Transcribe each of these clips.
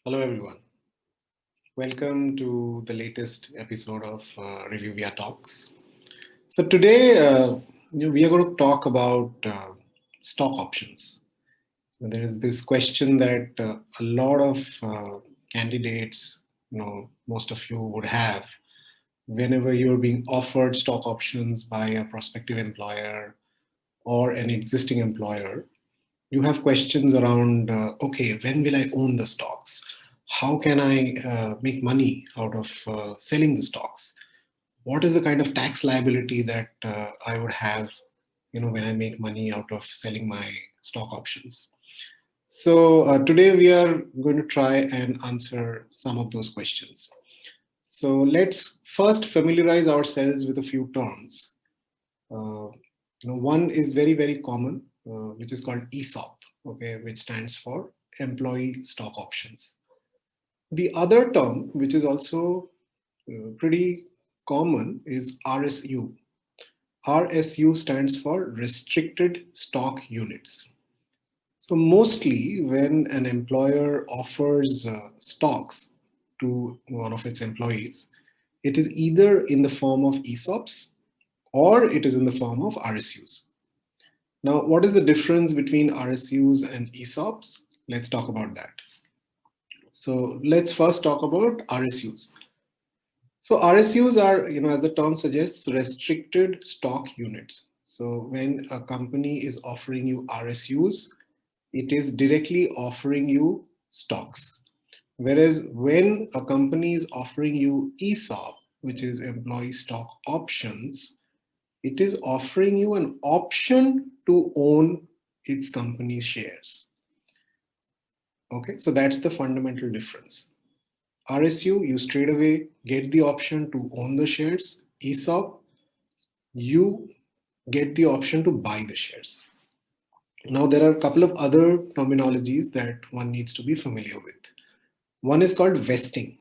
Hello, everyone. Welcome to the latest episode of Reviewia Talks. So today, we are going to talk about stock options. There is this question that a lot of candidates, most of you would have whenever you're being offered stock options by a prospective employer or an existing employer. You have questions around, okay, when will I own the stocks? How can I make money out of selling the stocks? What is the kind of tax liability that I would have, when I make money out of selling my stock options? So today we are going to try and answer some of those questions. So let's first familiarize ourselves with a few terms. Uh, one is very common, which is called ESOP, okay, which stands for employee stock options. The other term, which is also pretty common, is RSU. RSU stands for restricted stock units. So mostly when an employer offers stocks to one of its employees, it is either in the form of ESOPs or it is in the form of RSUs. Now, what is the difference between RSUs and ESOPs? Let's talk about that. So let's first talk about RSUs. So RSUs are, as the term suggests, restricted stock units. So when a company is offering you RSUs, it is directly offering you stocks. Whereas when a company is offering you ESOP, which is employee stock options, it is offering you an option to own its company's shares. Okay, so that's the fundamental difference. RSU, you straight away get the option to own the shares. ESOP, you get the option to buy the shares. Now, there are a couple of other terminologies that one needs to be familiar with. One is called vesting.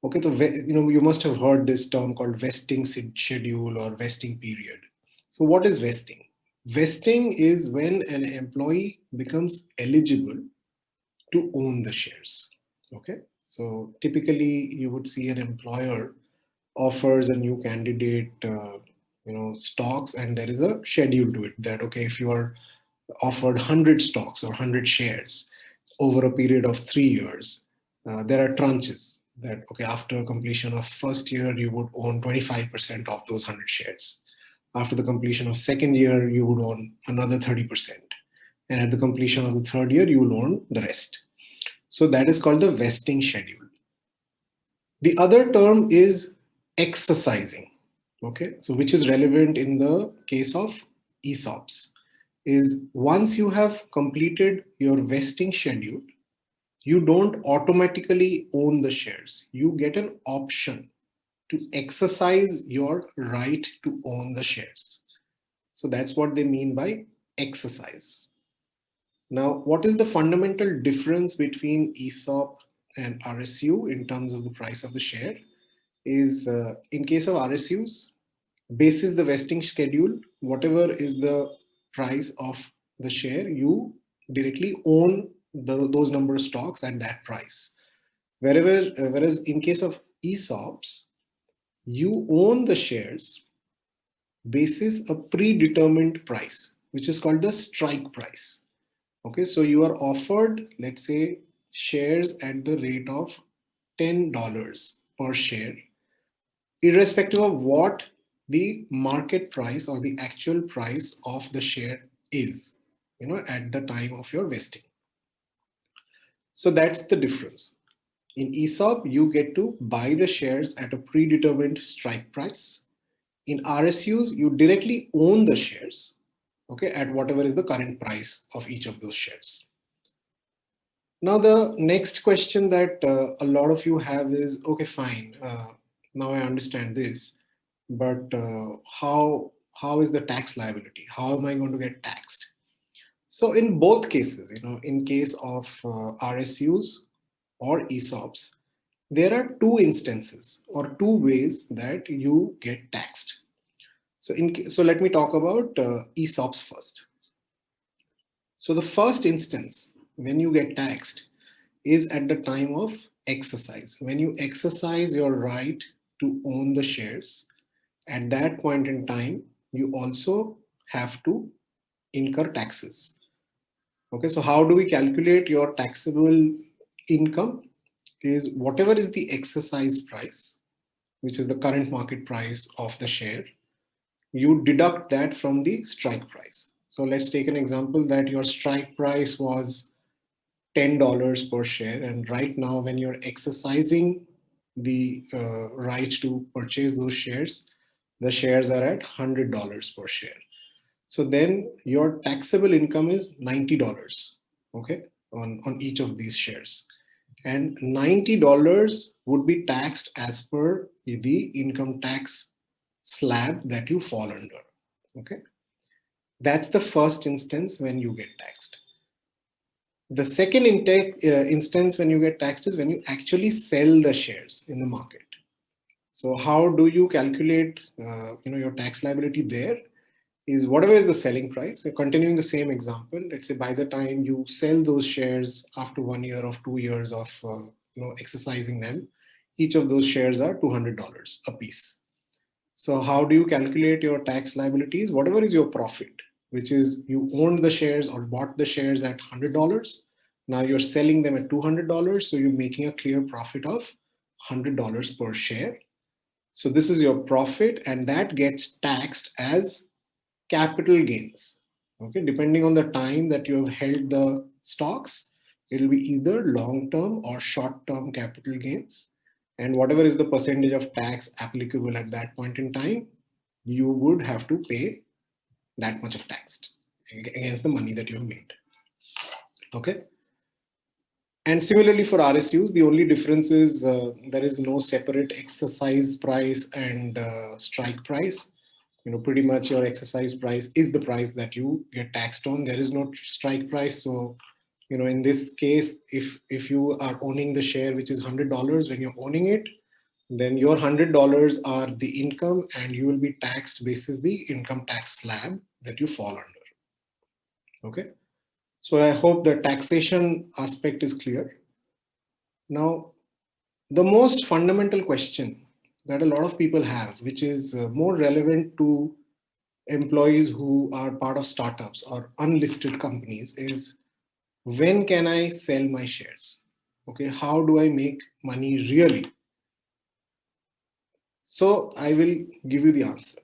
Okay, so you must have heard this term called vesting schedule or vesting period. So what is vesting? Vesting is when an employee becomes eligible to own the shares. Okay, so typically you would see an employer offers a new candidate, stocks, and there is a schedule to it that okay, if you are offered 100 stocks or 100 shares over a period of 3 years, there are tranches that okay, after completion of first year you would own 25% of those 100 shares. After the completion of second year you would own another 30%, and at the completion of the third year you will own the rest. So that is called the vesting schedule. The other term is exercising, okay, so which is relevant in the case of ESOPs. Is once you have completed your vesting schedule, you don't automatically own the shares. You get an option to exercise your right to own the shares. So that's what they mean by exercise. Now, what is the fundamental difference between ESOP and RSU in terms of the price of the share? Is in case of RSUs, basis the vesting schedule, whatever is the price of the share, you directly own those number of stocks at that price. Whereas in case of ESOPs, you own the shares basis a predetermined price, which is called the strike price. Okay, so you are offered, let's say, shares at the rate of $10 per share, irrespective of what the market price or the actual price of the share is, at the time of your vesting. So that's the difference. In ESOP, you get to buy the shares at a predetermined strike price. In RSUs, you directly own the shares, okay, at whatever is the current price of each of those shares. Now, the next question that a lot of you have is, okay, fine, now I understand this, but how is the tax liability? How am I going to get taxed? So in both cases, in case of RSUs or ESOPs, there are two instances or two ways that you get taxed. So let me talk about ESOPs first. So the first instance when you get taxed is at the time of exercise. When you exercise your right to own the shares, at that point in time, you also have to incur taxes. Okay, so how do we calculate your taxable income? Is whatever is the exercise price, which is the current market price of the share, you deduct that from the strike price. So let's take an example that your strike price was $10 per share, and right now, when you're exercising the right to purchase those shares, the shares are at $100 per share. So then your taxable income is $90, okay, on each of these shares. And $90 would be taxed as per the income tax slab that you fall under. Okay, that's the first instance when you get taxed. The second instance when you get taxed is when you actually sell the shares in the market. So how do you calculate your tax liability there? Is whatever is the selling price. So continuing the same example, let's say by the time you sell those shares after 1 year or 2 years of exercising them, each of those shares are $200 a piece. So how do you calculate your tax liabilities? Whatever is your profit, which is you owned the shares or bought the shares at $100. Now you're selling them at $200. So you're making a clear profit of $100 per share. So this is your profit, and that gets taxed as capital gains. Okay, depending on the time that you have held the stocks, it will be either long term or short term capital gains. And whatever is the percentage of tax applicable at that point in time, you would have to pay that much of tax against the money that you have made. Okay. And similarly for RSUs, the only difference is there is no separate exercise price and strike price. Pretty much your exercise price is the price that you get taxed on. There is no strike price. So, in this case, if you are owning the share, which is $100, when you're owning it, then your $100 are the income, and you will be taxed basis the income tax slab that you fall under. Okay. So I hope the taxation aspect is clear. Now, the most fundamental question that a lot of people have, which is more relevant to employees who are part of startups or unlisted companies, is when can I sell my shares? Okay, how do I make money really? So I will give you the answer.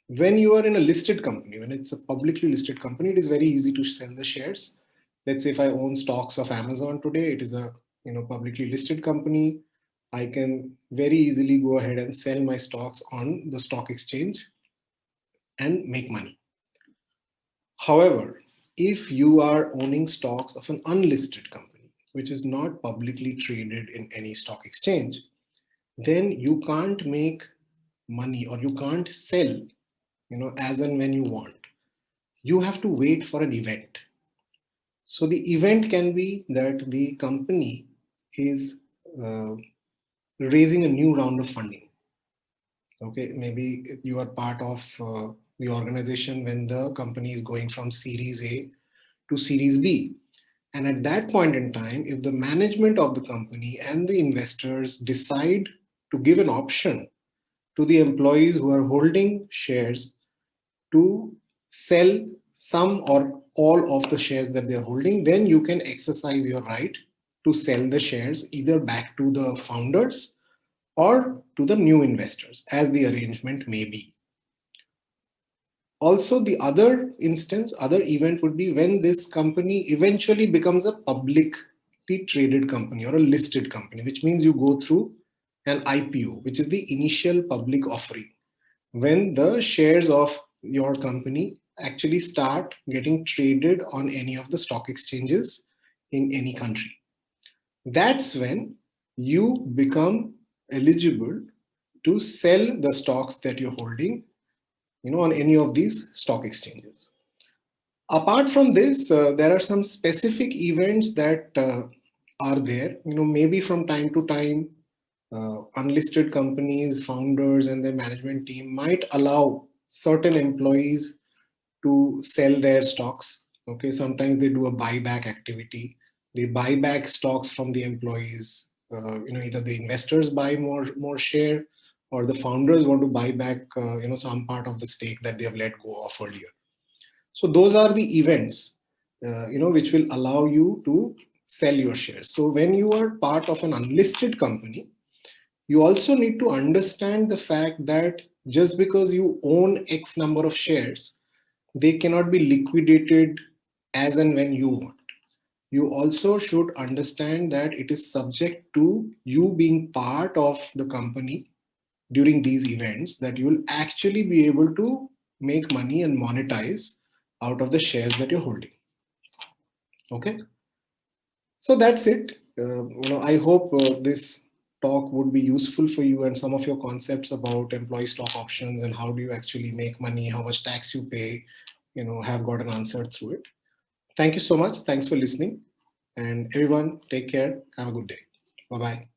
When you are in a listed company, when it's a publicly listed company, it is very easy to sell the shares. Let's say if I own stocks of Amazon today, it is a publicly listed company. I can very easily go ahead and sell my stocks on the stock exchange and make money. However, if you are owning stocks of an unlisted company, which is not publicly traded in any stock exchange, then you can't make money or you can't sell, as and when you want. You have to wait for an event. So the event can be that the company is uh, raising a new round of funding. Okay, maybe you are part of the organization when the company is going from Series A to Series B. And at that point in time, if the management of the company and the investors decide to give an option to the employees who are holding shares to sell some or all of the shares that they're holding, then you can exercise your right to sell the shares either back to the founders or to the new investors, as the arrangement may be. Also, the other event would be when this company eventually becomes a publicly traded company or a listed company, which means you go through an IPO, which is the initial public offering, when the shares of your company actually start getting traded on any of the stock exchanges in any country. That's when you become eligible to sell the stocks that you're holding, on any of these stock exchanges. Apart from this, there are some specific events that are there. Maybe from time to time, unlisted companies, founders, and their management team might allow certain employees to sell their stocks. Okay, sometimes they do a buyback activity. They buy back stocks from the employees. Either the investors buy more share, or the founders want to buy back some part of the stake that they have let go of earlier. So those are the events which will allow you to sell your shares. So when you are part of an unlisted company, you also need to understand the fact that just because you own X number of shares, they cannot be liquidated as and when you want. You also should understand that it is subject to you being part of the company during these events, that you will actually be able to make money and monetize out of the shares that you're holding. Okay, so that's it. I hope this talk would be useful for you, and some of your concepts about employee stock options and how do you actually make money, how much tax you pay, have gotten answered through it. Thank you so much. Thanks for listening. And everyone, take care. Have a good day. Bye bye.